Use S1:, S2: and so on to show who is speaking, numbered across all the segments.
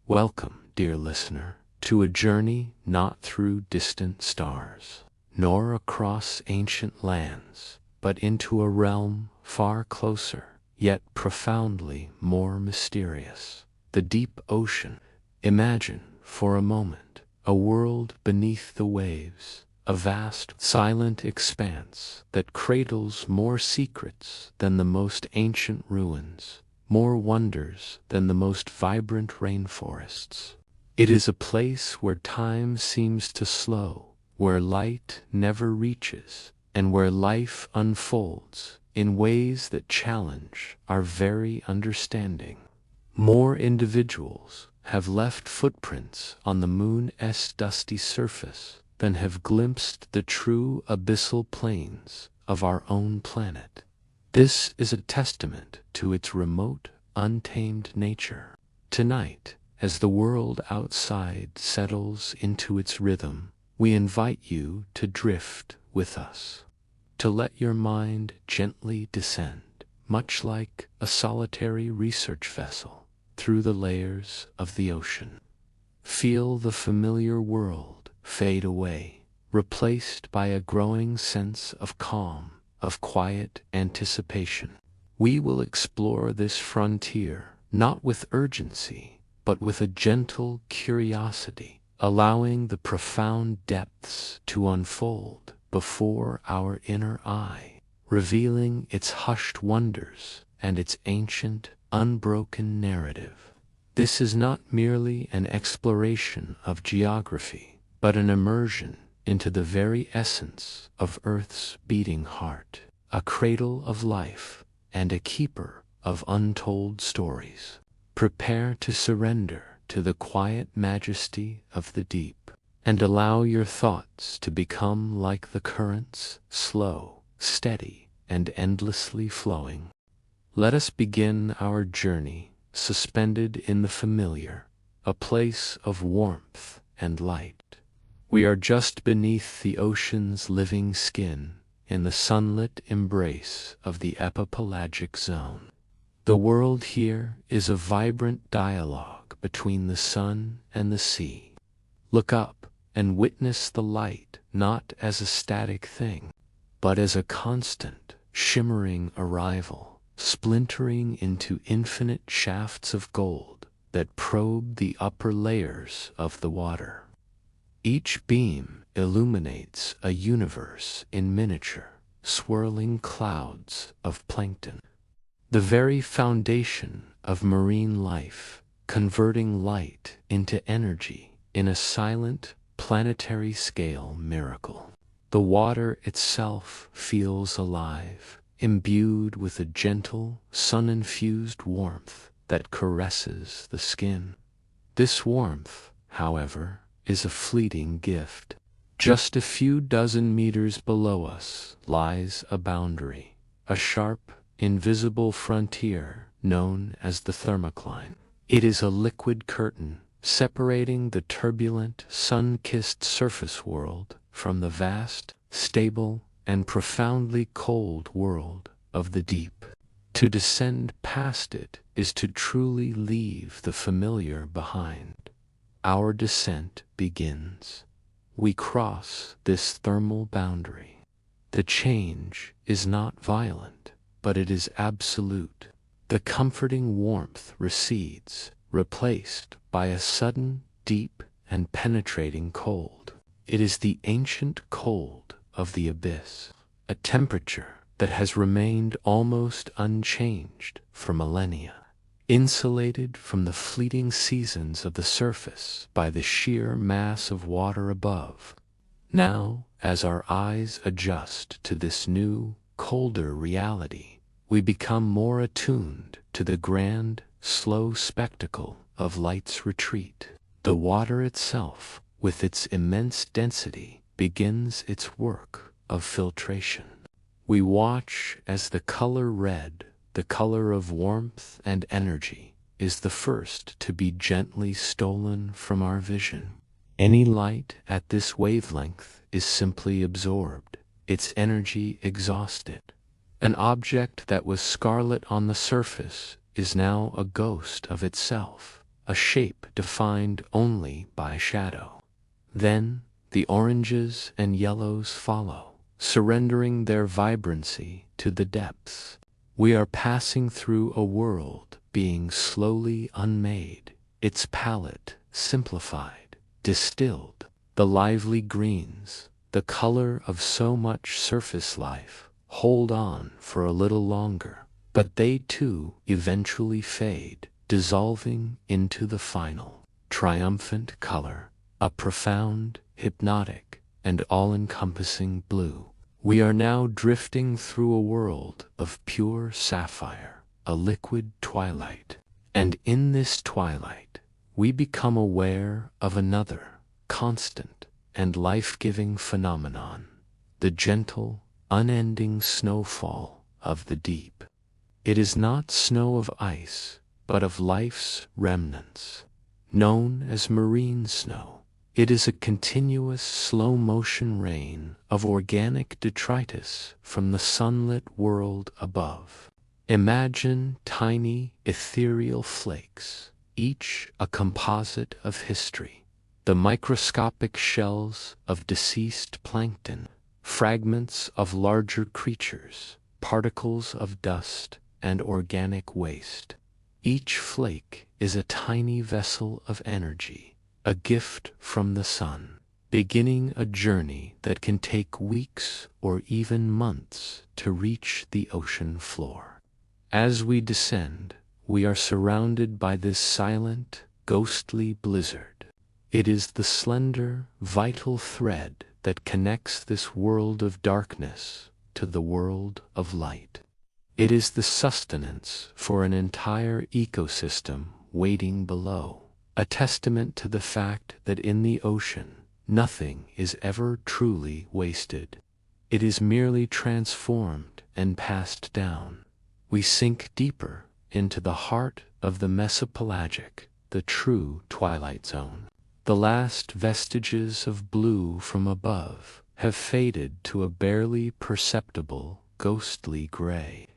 S1: Welcome, dear listener, to a journey not through distant stars, nor across ancient lands, but into a realm far closer, yet profoundly more mysterious, the deep ocean. Imagine, for a moment, a world beneath the waves, a vast, silent expanse that cradles more secrets than the most ancient ruins, more wonders than the most vibrant rainforests. It is a place where time seems to slow, where light never reaches, and where life unfolds in ways that challenge our very understanding. More individuals have left footprints on the moon's dusty surface than have glimpsed the true abyssal plains of our own planet. This is a testament to its remote, untamed nature. Tonight, as the world outside settles into its rhythm, we invite you to drift with us, to let your mind gently descend, much like a solitary research vessel, through the layers of the ocean. Feel the familiar world fade away, replaced by a growing sense of calm, of quiet anticipation. We will explore this frontier, not with urgency, but with a gentle curiosity, allowing the profound depths to unfold before our inner eye, revealing its hushed wonders and its ancient, unbroken narrative. This is not merely an exploration of geography, but an immersion into the very essence of Earth's beating heart, a cradle of life and a keeper of untold stories. Prepare to surrender to the quiet majesty of the deep, and allow your thoughts to become like the currents, slow, steady, and endlessly flowing. Let us begin our journey, suspended in the familiar, a place of warmth and light. We are just beneath the ocean's living skin, in the sunlit embrace of the epipelagic zone. The world here is a vibrant dialogue between the sun and the sea. Look up and witness the light not as a static thing, but as a constant, shimmering arrival, splintering into infinite shafts of gold that probe the upper layers of the water. Each beam illuminates a universe in miniature, swirling clouds of plankton, the very foundation of marine life, converting light into energy in a silent, planetary scale miracle. The water itself feels alive, imbued with a gentle, sun-infused warmth that caresses the skin. This warmth, however, is a fleeting gift. Just a few dozen meters below us lies a boundary, a sharp, invisible frontier known as the thermocline. It is a liquid curtain separating the turbulent, sun-kissed surface world from the vast, stable, and profoundly cold world of the deep. To descend past it is to truly leave the familiar behind. Our descent begins. We cross this thermal boundary. The change is not violent, but it is absolute. The comforting warmth recedes, replaced by a sudden, deep, and penetrating cold. It is the ancient cold of the abyss, a temperature that has remained almost unchanged for millennia, insulated from the fleeting seasons of the surface by the sheer mass of water above. Now, as our eyes adjust to this new, colder reality, we become more attuned to the grand, slow spectacle of light's retreat. The water itself, with its immense density, begins its work of filtration. We watch as the color red, the color of warmth and energy, is the first to be gently stolen from our vision. Any light at this wavelength is simply absorbed, its energy exhausted. An object that was scarlet on the surface is now a ghost of itself, a shape defined only by shadow. Then the oranges and yellows follow, surrendering their vibrancy to the depths. We are passing through a world being slowly unmade, its palette simplified, distilled. The lively greens, the color of so much surface life, hold on for a little longer, but they too eventually fade, dissolving into the final, triumphant color, a profound, hypnotic, and all-encompassing blue. We are now drifting through a world of pure sapphire, a liquid twilight. And in this twilight, we become aware of another, constant, and life-giving phenomenon, the gentle, unending snowfall of the deep. It is not snow of ice, but of life's remnants. Known as marine snow, it is a continuous slow-motion rain of organic detritus from the sunlit world above. Imagine tiny, ethereal flakes, each a composite of history. The microscopic shells of deceased plankton, fragments of larger creatures, particles of dust and organic waste. Each flake is a tiny vessel of energy, a gift from the sun, beginning a journey that can take weeks or even months to reach the ocean floor. As we descend, we are surrounded by this silent, ghostly blizzard. It is the slender, vital thread that connects this world of darkness to the world of light. It is the sustenance for an entire ecosystem waiting below, a testament to the fact that in the ocean, nothing is ever truly wasted. It is merely transformed and passed down. We sink deeper into the heart of the mesopelagic, the true twilight zone. The last vestiges of blue from above have faded to a barely perceptible, ghostly gray.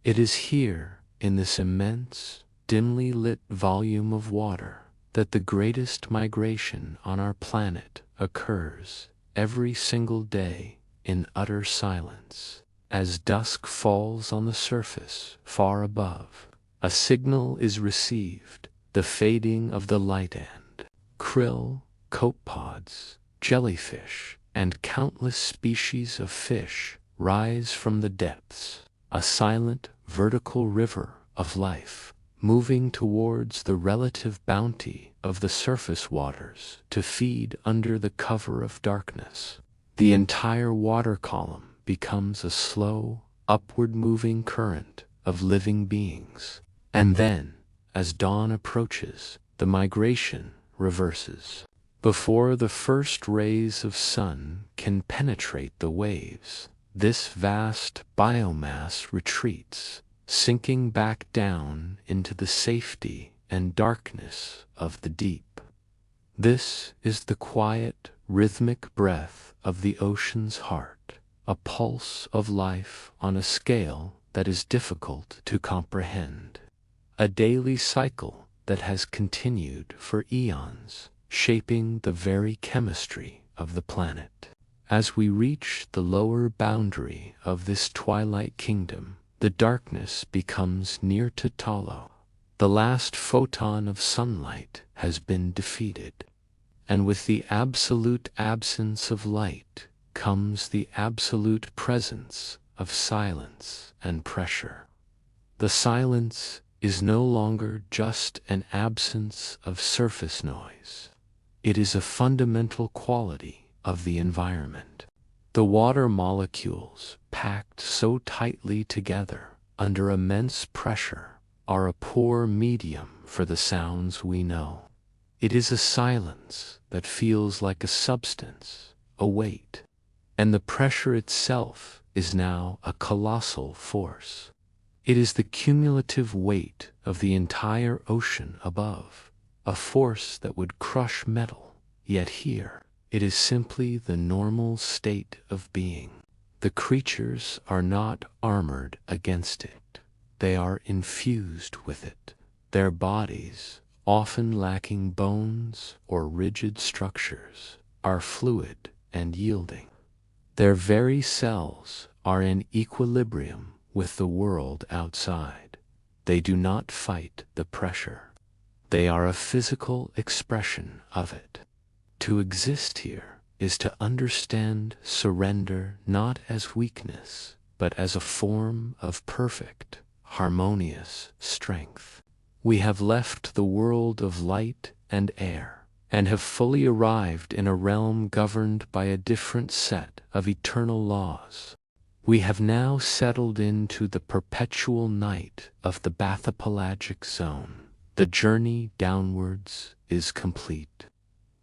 S1: It is here, in this immense, dimly lit volume of water, that the greatest migration on our planet occurs every single day in utter silence. As dusk falls on the surface far above, a signal is received, the fading of the light end. Krill, copepods, jellyfish, and countless species of fish rise from the depths, a silent, vertical river of life, moving towards the relative bounty of the surface waters to feed under the cover of darkness. The entire water column becomes a slow, upward-moving current of living beings. And then, as dawn approaches, the migration reverses. Before the first rays of sun can penetrate the waves, this vast biomass retreats, sinking back down into the safety and darkness of the deep. This is the quiet, rhythmic breath of the ocean's heart, a pulse of life on a scale that is difficult to comprehend. A daily cycle that has continued for eons, shaping the very chemistry of the planet. As we reach the lower boundary of this twilight kingdom, the darkness becomes near to Talo. The last photon of sunlight has been defeated, and with the absolute absence of light comes the absolute presence of silence and pressure. The silence is no longer just an absence of surface noise. It is a fundamental quality of the environment. The water molecules, packed so tightly together under immense pressure, are a poor medium for the sounds we know. It is a silence that feels like a substance, a weight, and the pressure itself is now a colossal force. It is the cumulative weight of the entire ocean above, a force that would crush metal, yet here it is simply the normal state of being. The creatures are not armored against it. They are infused with it. Their bodies, often lacking bones or rigid structures, are fluid and yielding. Their very cells are in equilibrium with the world outside. They do not fight the pressure. They are a physical expression of it. To exist here is to understand surrender not as weakness, but as a form of perfect, harmonious strength. We have left the world of light and air, and have fully arrived in a realm governed by a different set of eternal laws. We have now settled into the perpetual night of the bathypelagic zone. The journey downwards is complete.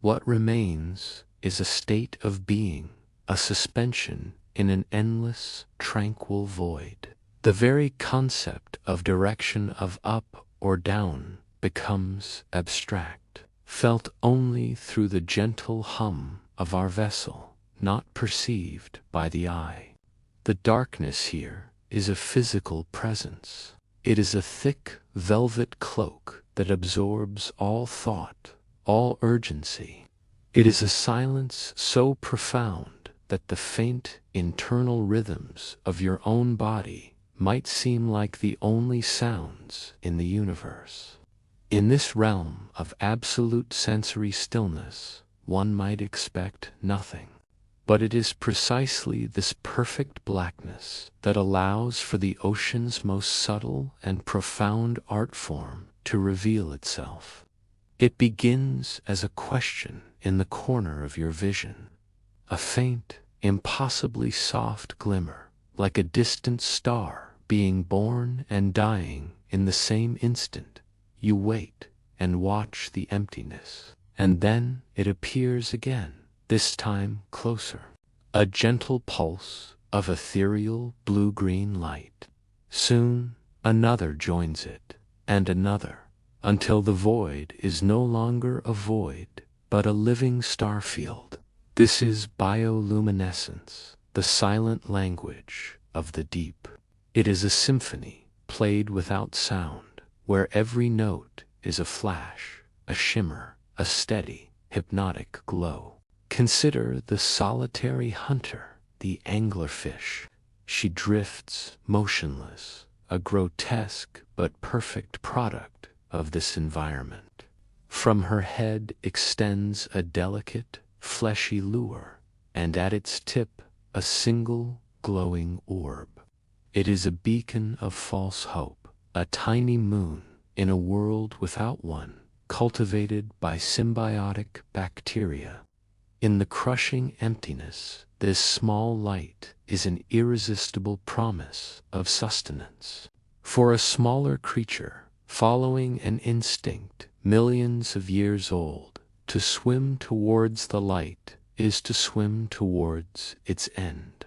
S1: What remains is a state of being, a suspension in an endless, tranquil void. The very concept of direction of up or down becomes abstract, felt only through the gentle hum of our vessel, not perceived by the eye. The darkness here is a physical presence. It is a thick velvet cloak that absorbs all thought, all urgency. It is a silence so profound that the faint internal rhythms of your own body might seem like the only sounds in the universe. In this realm of absolute sensory stillness, one might expect nothing. But it is precisely this perfect blackness that allows for the ocean's most subtle and profound art form to reveal itself. It begins as a question in the corner of your vision, a faint, impossibly soft glimmer, like a distant star being born and dying in the same instant. You wait and watch the emptiness, and then it appears again, this time closer. A gentle pulse of ethereal blue-green light. Soon another joins it, and another, until the void is no longer a void, but a living starfield. This is bioluminescence, the silent language of the deep. It is a symphony played without sound, where every note is a flash, a shimmer, a steady, hypnotic glow. Consider the solitary hunter, the anglerfish. She drifts motionless, a grotesque but perfect product of this environment. From her head extends a delicate, fleshy lure, and at its tip a single glowing orb. It is a beacon of false hope, a tiny moon in a world without one, cultivated by symbiotic bacteria. In the crushing emptiness, this small light is an irresistible promise of sustenance. For a smaller creature, following an instinct millions of years old, to swim towards the light is to swim towards its end.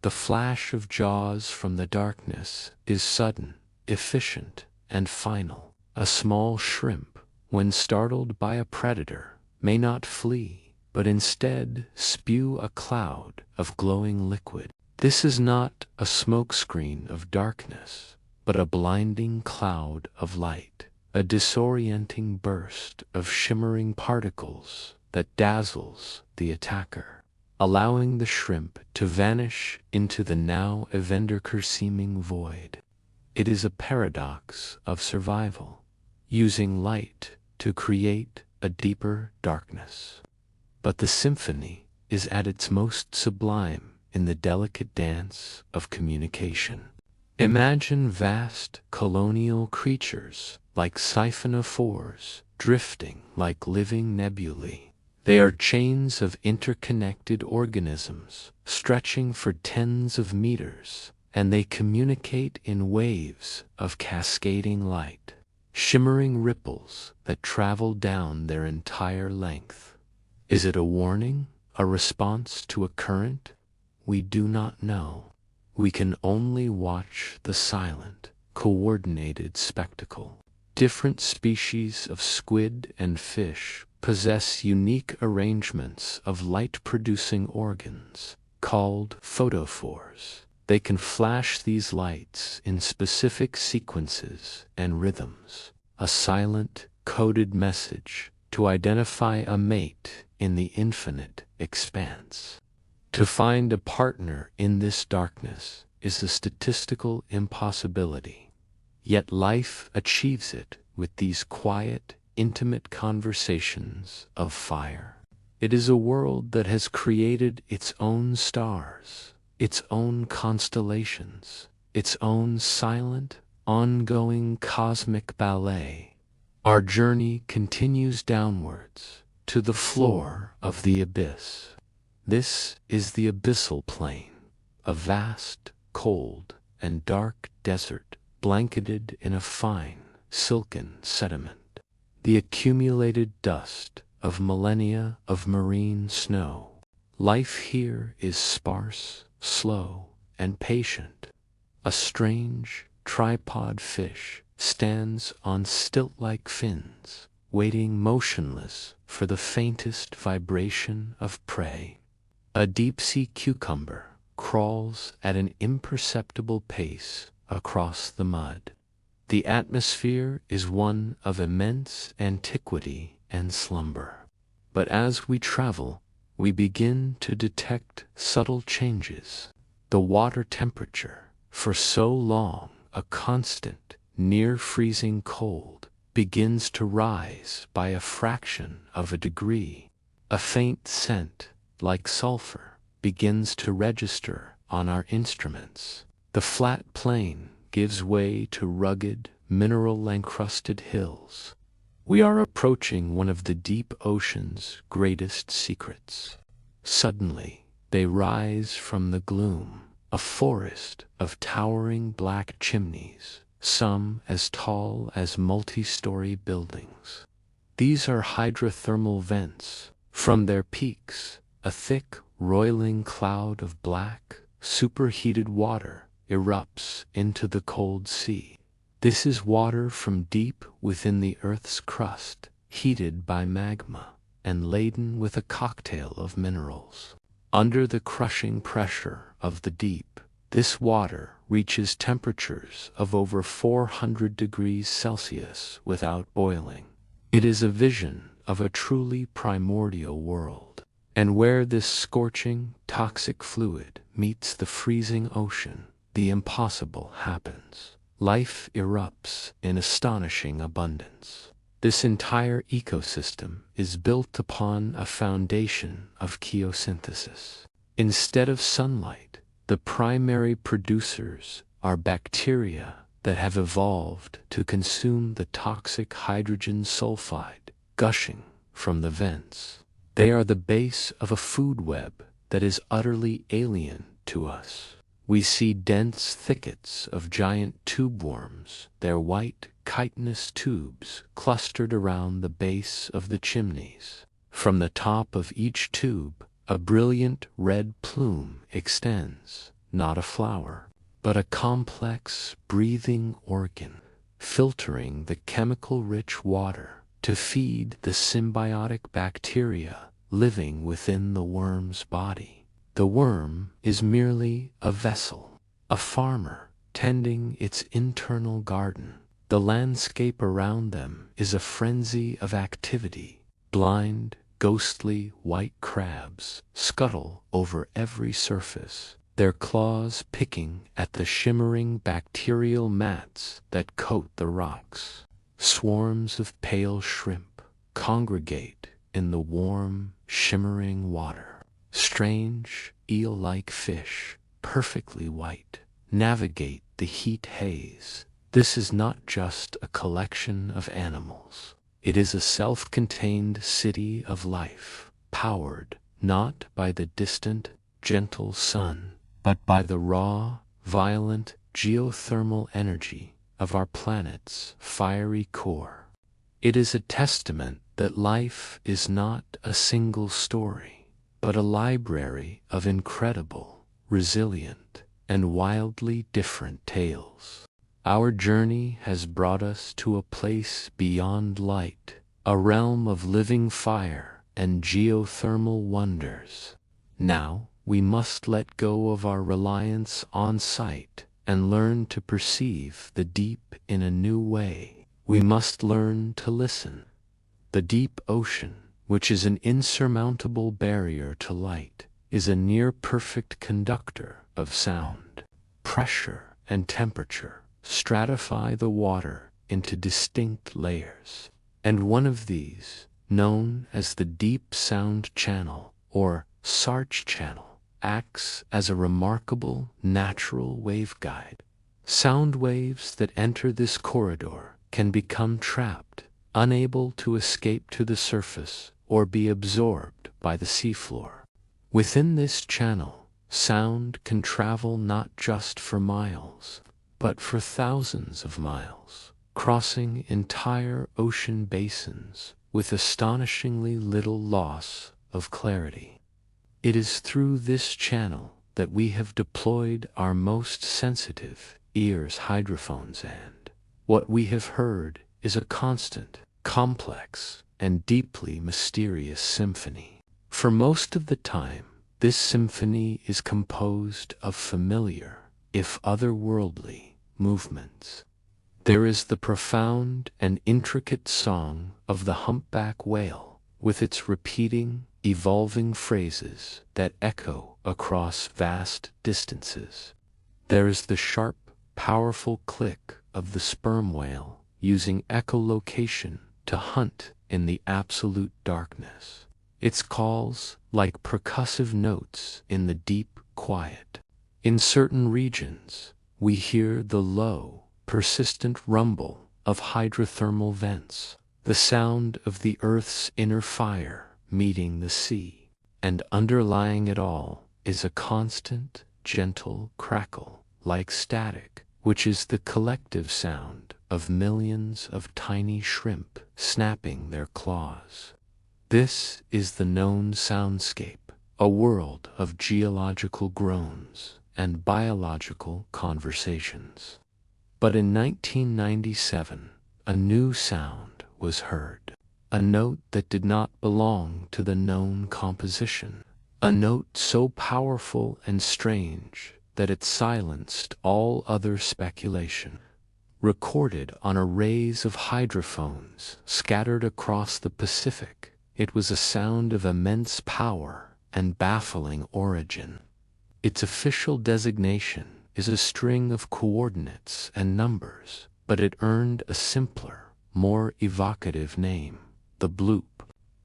S1: The flash of jaws from the darkness is sudden, efficient, and final. A small shrimp, when startled by a predator, may not flee, but instead spew a cloud of glowing liquid. This is not a smokescreen of darkness, but a blinding cloud of light, a disorienting burst of shimmering particles that dazzles the attacker, allowing the shrimp to vanish into the now Evenderker-seeming void. It is a paradox of survival, using light to create a deeper darkness. But the symphony is at its most sublime in the delicate dance of communication. Imagine vast colonial creatures like siphonophores drifting like living nebulae. They are chains of interconnected organisms stretching for tens of meters, and they communicate in waves of cascading light, shimmering ripples that travel down their entire length. Is it a warning, a response to a current? We do not know. We can only watch the silent, coordinated spectacle. Different species of squid and fish possess unique arrangements of light-producing organs, called photophores. They can flash these lights in specific sequences and rhythms. A silent, coded message to identify a mate in the infinite expanse. To find a partner in this darkness is a statistical impossibility. Yet life achieves it with these quiet, intimate conversations of fire. It is a world that has created its own stars, its own constellations, its own silent, ongoing cosmic ballet. Our journey continues downwards to the floor of the abyss. This is the abyssal plain, a vast, cold, and dark desert blanketed in a fine, silken sediment, the accumulated dust of millennia of marine snow. Life here is sparse, slow, and patient. A strange, tripod fish stands on stilt-like fins, waiting motionless for the faintest vibration of prey. A deep-sea cucumber crawls at an imperceptible pace across the mud. The atmosphere is one of immense antiquity and slumber. But as we travel, we begin to detect subtle changes. The water temperature, for so long a constant, near-freezing cold, begins to rise by a fraction of a degree. A faint scent, like sulfur, begins to register on our instruments. The flat plain gives way to rugged, mineral-encrusted hills. We are approaching one of the deep ocean's greatest secrets. Suddenly, they rise from the gloom, a forest of towering black chimneys, some as tall as multi-story buildings. These are hydrothermal vents. From their peaks, a thick, roiling cloud of black, superheated water erupts into the cold sea. This is water from deep within the Earth's crust, heated by magma, and laden with a cocktail of minerals. Under the crushing pressure of the deep, this water reaches temperatures of over 400 degrees Celsius without boiling. It is a vision of a truly primordial world. And where this scorching, toxic fluid meets the freezing ocean, the impossible happens. Life erupts in astonishing abundance. This entire ecosystem is built upon a foundation of chemosynthesis. Instead of sunlight, the primary producers are bacteria that have evolved to consume the toxic hydrogen sulfide gushing from the vents. They are the base of a food web that is utterly alien to us. We see dense thickets of giant tube worms, their white, chitinous tubes clustered around the base of the chimneys. From the top of each tube, a brilliant red plume extends, not a flower, but a complex, breathing organ, filtering the chemical-rich water to feed the symbiotic bacteria living within the worm's body. The worm is merely a vessel, a farmer tending its internal garden. The landscape around them is a frenzy of activity. Blind, ghostly white crabs scuttle over every surface, their claws picking at the shimmering bacterial mats that coat the rocks. Swarms of pale shrimp congregate in the warm, shimmering water. Strange, eel-like fish, perfectly white, navigate the heat haze. This is not just a collection of animals. It is a self-contained city of life, powered not by the distant, gentle sun, but by the raw, violent geothermal energy of our planet's fiery core. It is a testament that life is not a single story, but a library of incredible, resilient, and wildly different tales. Our journey has brought us to a place beyond light, a realm of living fire and geothermal wonders. Now, we must let go of our reliance on sight and learn to perceive the deep in a new way. We must learn to listen. The deep ocean, which is an insurmountable barrier to light, is a near-perfect conductor of sound. Pressure and temperature stratify the water into distinct layers, and one of these, known as the deep sound channel or Sarch channel, acts as a remarkable natural waveguide. Sound waves that enter this corridor can become trapped, unable to escape to the surface or be absorbed by the seafloor. Within this channel, sound can travel not just for miles, but for thousands of miles, crossing entire ocean basins with astonishingly little loss of clarity. It is through this channel that we have deployed our most sensitive ears' hydrophones, and what we have heard is a constant, complex, and deeply mysterious symphony. For most of the time, this symphony is composed of familiar, if otherworldly, movements. There is the profound and intricate song of the humpback whale, with its repeating, evolving phrases that echo across vast distances. There is the sharp, powerful click of the sperm whale, using echolocation to hunt in the absolute darkness. Its calls like percussive notes in the deep quiet. In certain regions, we hear the low, persistent rumble of hydrothermal vents, the sound of the Earth's inner fire meeting the sea, and underlying it all is a constant, gentle crackle, like static, which is the collective sound of millions of tiny shrimp snapping their claws. This is the known soundscape, a world of geological groans and biological conversations. But in 1997, a new sound was heard, a note that did not belong to the known composition, a note so powerful and strange that it silenced all other speculation. Recorded on arrays of hydrophones scattered across the Pacific, it was a sound of immense power and baffling origin. Its official designation is a string of coordinates and numbers, but it earned a simpler, more evocative name, the Bloop.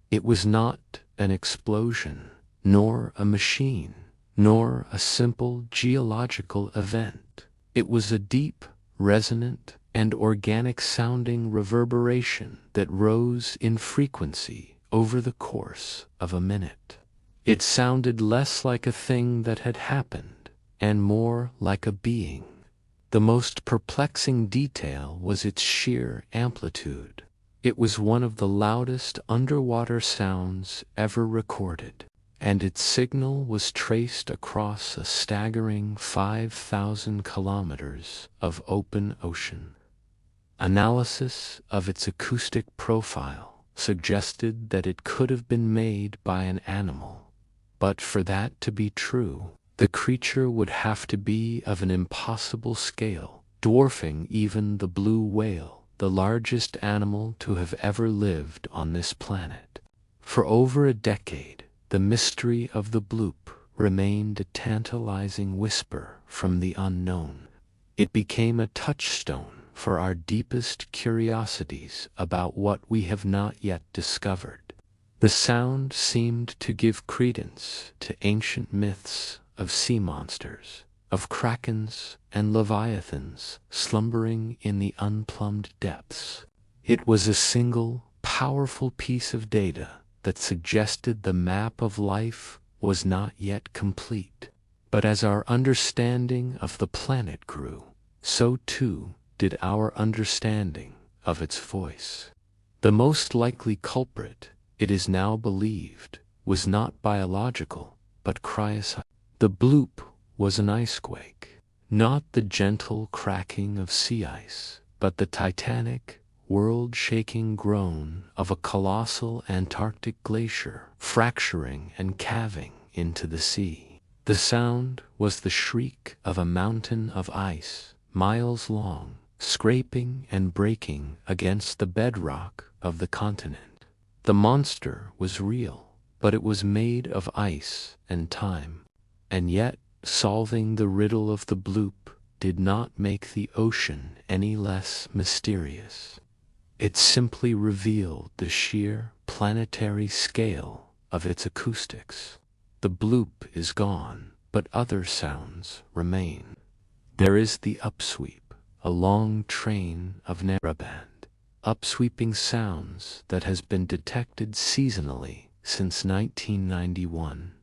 S1: It was not an explosion, nor a machine, nor a simple geological event. It was a deep, resonant, and organic-sounding reverberation that rose in frequency over the course of a minute. It sounded less like a thing that had happened, and more like a being. The most perplexing detail was its sheer amplitude. It was one of the loudest underwater sounds ever recorded, and its signal was traced across a staggering 5,000 kilometers of open ocean. Analysis of its acoustic profile suggested that it could have been made by an animal. But for that to be true, the creature would have to be of an impossible scale, dwarfing even the blue whale, the largest animal to have ever lived on this planet. For over a decade, the mystery of the Bloop remained a tantalizing whisper from the unknown. It became a touchstone for our deepest curiosities about what we have not yet discovered. The sound seemed to give credence to ancient myths of sea monsters, of krakens and leviathans slumbering in the unplumbed depths. It was a single, powerful piece of data that suggested the map of life was not yet complete. But as our understanding of the planet grew, so too did our understanding of its voice. The most likely culprit, it is now believed, was not biological, but cryoscientific. The Bloop was an icequake, not the gentle cracking of sea ice, but the titanic, world-shaking groan of a colossal Antarctic glacier fracturing and calving into the sea. The sound was the shriek of a mountain of ice, miles long, scraping and breaking against the bedrock of the continent. The monster was real, but it was made of ice and time. And yet, solving the riddle of the bloop did not make the ocean any less mysterious. It simply revealed the sheer planetary scale of its acoustics. The bloop is gone, but other sounds remain. There is the upsweep, a long train of narraband, upsweeping sounds that has been detected seasonally since 1991.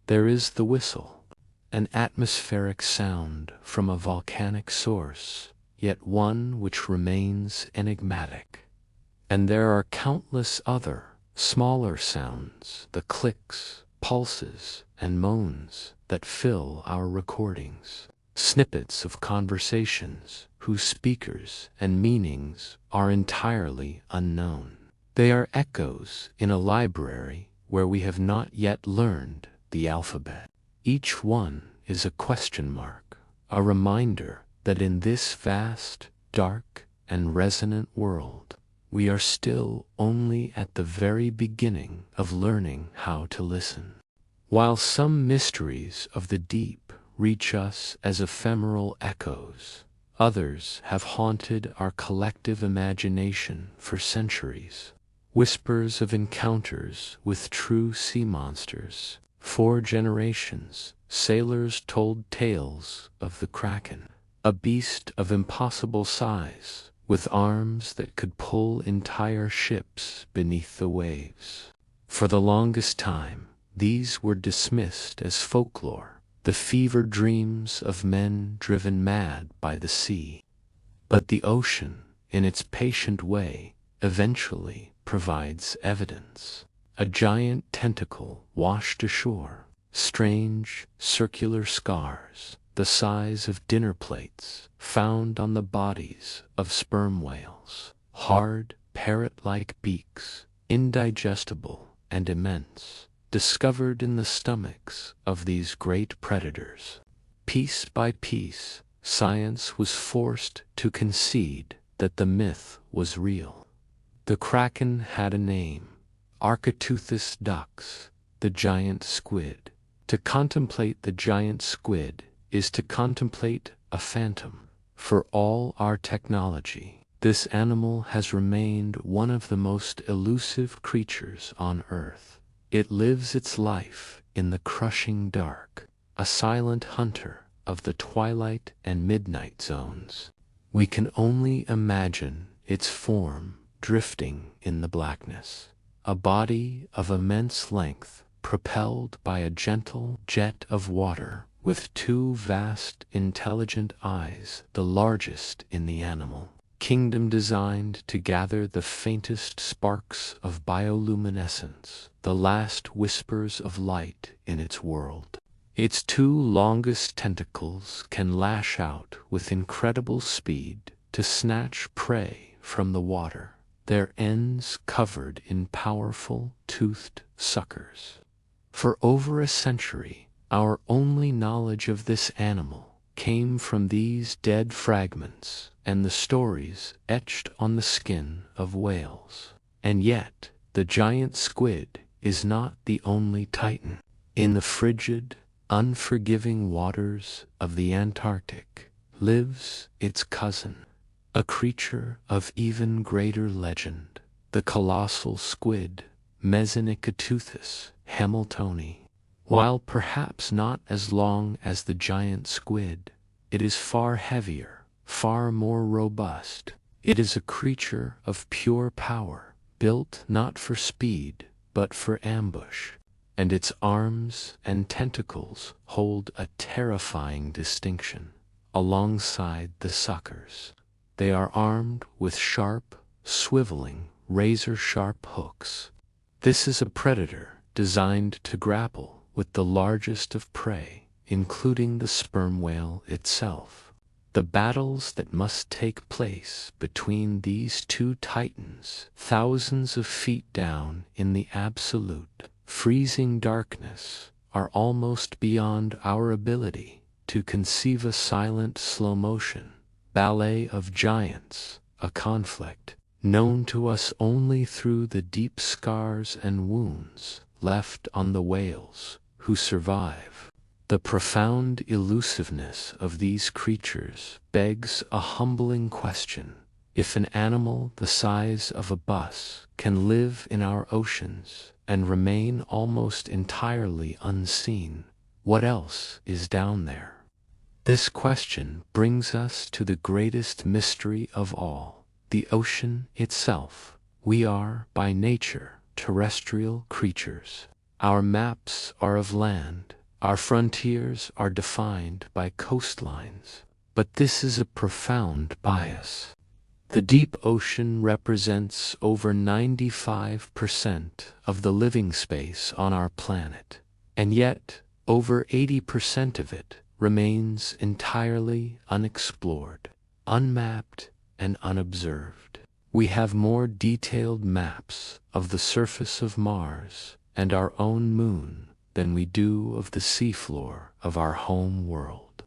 S1: There is the whistle, an atmospheric sound from a volcanic source, yet one which remains enigmatic. And there are countless other, smaller sounds, the clicks, pulses, and moans that fill our recordings. Snippets of conversations whose speakers and meanings are entirely unknown. They are echoes in a library where we have not yet learned the alphabet. Each one is a question mark, a reminder that in this vast, dark, and resonant world, we are still only at the very beginning of learning how to listen. While some mysteries of the deep reach us as ephemeral echoes, others have haunted our collective imagination for centuries. Whispers of encounters with true sea monsters. For generations, sailors told tales of the kraken, a beast of impossible size, with arms that could pull entire ships beneath the waves. For the longest time, these were dismissed as folklore, the fevered dreams of men driven mad by the sea. But the ocean, in its patient way, eventually provides evidence. A giant tentacle washed ashore, strange circular scars, the size of dinner plates, found on the bodies of sperm whales, hard, parrot-like beaks, indigestible and immense, discovered in the stomachs of these great predators. Piece by piece, science was forced to concede that the myth was real. The kraken had a name, Architeuthis dux, the giant squid. To contemplate the giant squid is to contemplate a phantom. For all our technology, this animal has remained one of the most elusive creatures on Earth. It lives its life in the crushing dark, a silent hunter of the twilight and midnight zones. We can only imagine its form drifting in the blackness, a body of immense length propelled by a gentle jet of water with two vast, intelligent eyes, the largest in the animal kingdom, designed to gather the faintest sparks of bioluminescence, the last whispers of light in its world. Its two longest tentacles can lash out with incredible speed to snatch prey from the water, their ends covered in powerful, toothed suckers. For over a century, our only knowledge of this animal came from these dead fragments and the stories etched on the skin of whales. And yet, the giant squid is not the only titan. In the frigid, unforgiving waters of the Antarctic lives its cousin, a creature of even greater legend, the colossal squid, Mesonicoteuthis hamiltoni. While perhaps not as long as the giant squid, it is far heavier, far more robust. It is a creature of pure power, built not for speed, but for ambush. And its arms and tentacles hold a terrifying distinction. Alongside the suckers, they are armed with sharp, swiveling, razor-sharp hooks. This is a predator designed to grapple with the largest of prey, including the sperm whale itself. The battles that must take place between these two titans, thousands of feet down in the absolute, freezing darkness, are almost beyond our ability to conceive. A silent slow motion, ballet of giants, a conflict known to us only through the deep scars and wounds left on the whales who survive. The profound elusiveness of these creatures begs a humbling question. If an animal the size of a bus can live in our oceans and remain almost entirely unseen, what else is down there? This question brings us to the greatest mystery of all, the ocean itself. We are, by nature, terrestrial creatures. Our maps are of land, our frontiers are defined by coastlines. But this is a profound bias. The deep ocean represents over 95% of the living space on our planet, and yet over 80% of it remains entirely unexplored, unmapped, and unobserved. We have more detailed maps of the surface of Mars and our own moon than we do of the seafloor of our home world.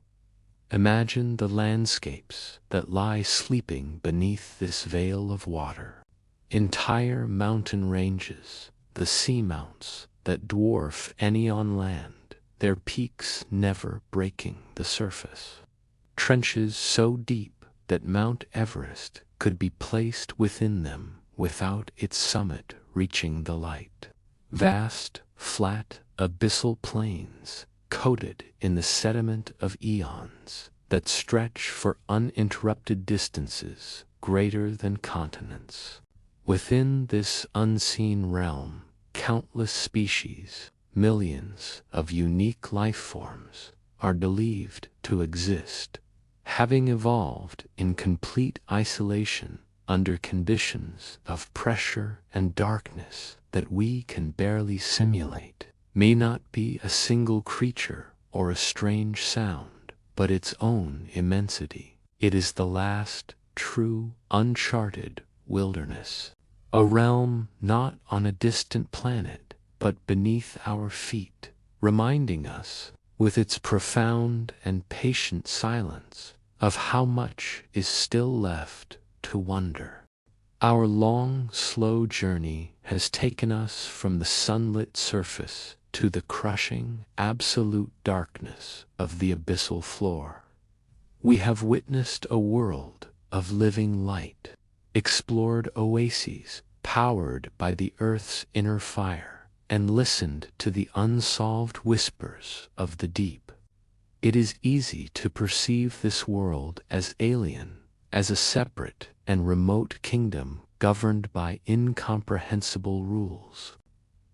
S1: Imagine the landscapes that lie sleeping beneath this veil of water. Entire mountain ranges, the seamounts that dwarf any on land, their peaks never breaking the surface. Trenches so deep that Mount Everest could be placed within them without its summit reaching the light. Vast, flat, abyssal plains, coated in the sediment of eons, that stretch for uninterrupted distances greater than continents. Within this unseen realm, countless species, millions of unique life forms, are believed to exist, having evolved in complete isolation under conditions of pressure and darkness that we can barely simulate. May not be a single creature or a strange sound, but its own immensity. It is the last, true, uncharted wilderness. A realm not on a distant planet, but beneath our feet, reminding us, with its profound and patient silence, of how much is still left to wonder. Our long, slow journey has taken us from the sunlit surface to the crushing, absolute darkness of the abyssal floor. We have witnessed a world of living light, explored oases powered by the Earth's inner fire, and listened to the unsolved whispers of the deep. It is easy to perceive this world as alien, as a separate and remote kingdom governed by incomprehensible rules.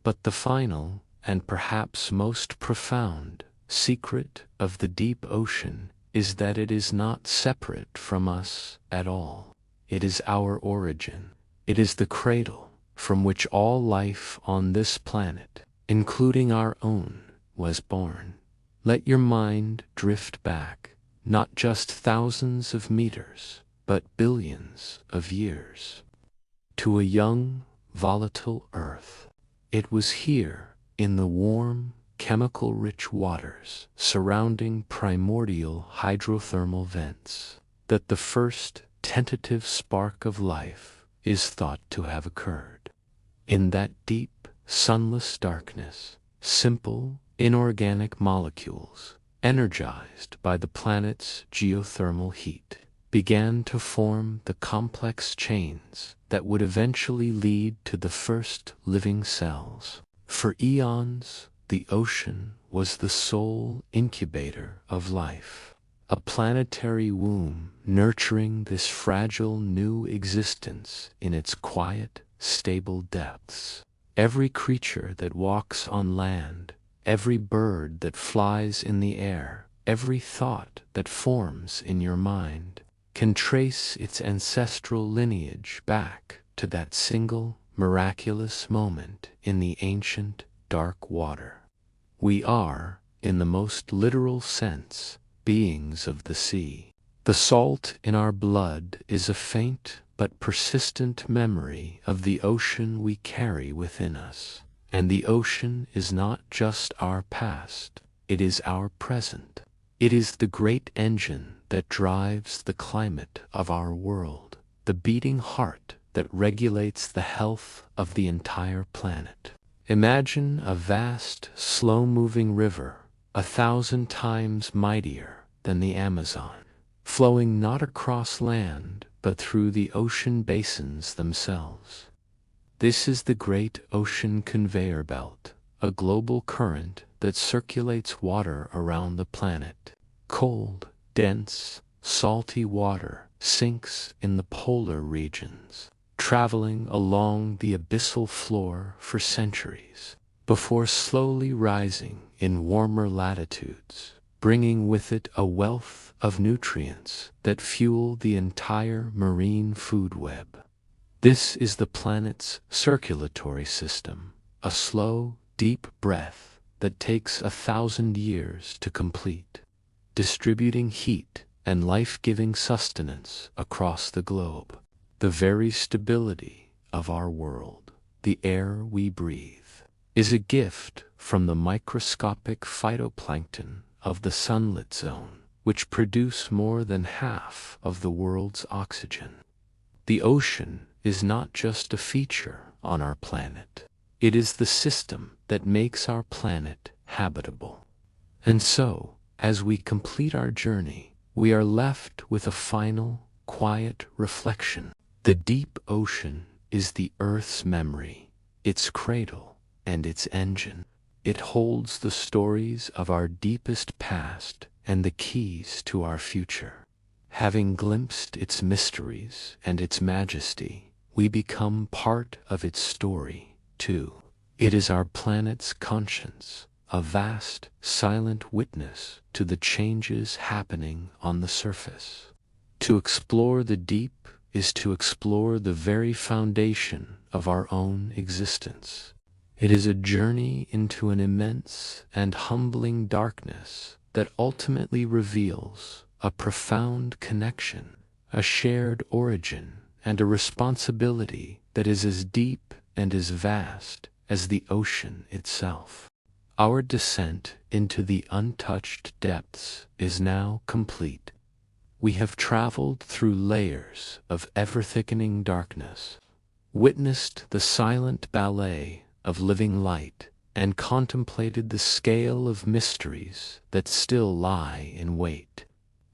S1: But the final, and perhaps most profound, secret of the deep ocean is that it is not separate from us at all. It is our origin. It is the cradle from which all life on this planet, including our own, was born. Let your mind drift back, not just thousands of meters, but billions of years, to a young, volatile Earth. It was here, in the warm, chemical-rich waters surrounding primordial hydrothermal vents, that the first tentative spark of life is thought to have occurred. In that deep, sunless darkness, simple, inorganic molecules, energized by the planet's geothermal heat, began to form the complex chains that would eventually lead to the first living cells. For eons, the ocean was the sole incubator of life, a planetary womb nurturing this fragile new existence in its quiet, stable depths. Every creature that walks on land, every bird that flies in the air, every thought that forms in your mind, can trace its ancestral lineage back to that single, miraculous moment in the ancient, dark water. We are, in the most literal sense, beings of the sea. The salt in our blood is a faint but persistent memory of the ocean we carry within us. And the ocean is not just our past, it is our present. It is the great engine that drives the climate of our world, the beating heart that regulates the health of the entire planet. Imagine a vast, slow-moving river, 1,000 times mightier than the Amazon, flowing not across land but through the ocean basins themselves. This is the Great Ocean Conveyor Belt, a global current that circulates water around the planet. Cold, dense, salty water sinks in the polar regions, traveling along the abyssal floor for centuries, before slowly rising in warmer latitudes, bringing with it a wealth of nutrients that fuel the entire marine food web. This is the planet's circulatory system, a slow, deep breath that takes 1,000 years to complete, distributing heat and life-giving sustenance across the globe. The very stability of our world, the air we breathe, is a gift from the microscopic phytoplankton of the sunlit zone, which produce more than half of the world's oxygen. The ocean is not just a feature on our planet. It is the system that makes our planet habitable. And so, as we complete our journey, we are left with a final, quiet reflection. The deep ocean is the Earth's memory, its cradle, and its engine. It holds the stories of our deepest past and the keys to our future. Having glimpsed its mysteries and its majesty, we become part of its story, too. It is our planet's conscience, a vast, silent witness to the changes happening on the surface. To explore the deep is to explore the very foundation of our own existence. It is a journey into an immense and humbling darkness that ultimately reveals a profound connection, a shared origin, and a responsibility that is as deep and as vast as the ocean itself. Our descent into the untouched depths is now complete. We have traveled through layers of ever-thickening darkness, witnessed the silent ballet of living light, and contemplated the scale of mysteries that still lie in wait.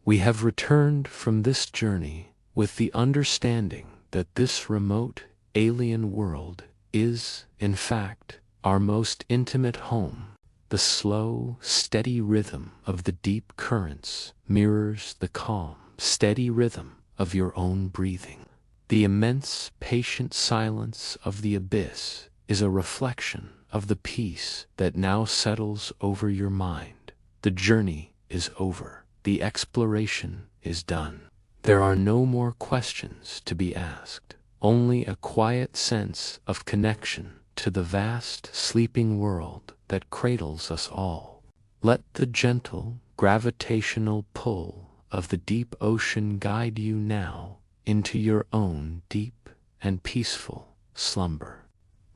S1: We have returned from this journey with the understanding that this remote, alien world is, in fact, our most intimate home. The slow, steady rhythm of the deep currents mirrors the calm, steady rhythm of your own breathing. The immense, patient silence of the abyss is a reflection of the peace that now settles over your mind. The journey is over. The exploration is done. There are no more questions to be asked, only a quiet sense of connection to the vast, sleeping world that cradles us all. Let the gentle, gravitational pull of the deep ocean guide you now into your own deep and peaceful slumber.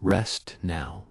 S1: Rest now,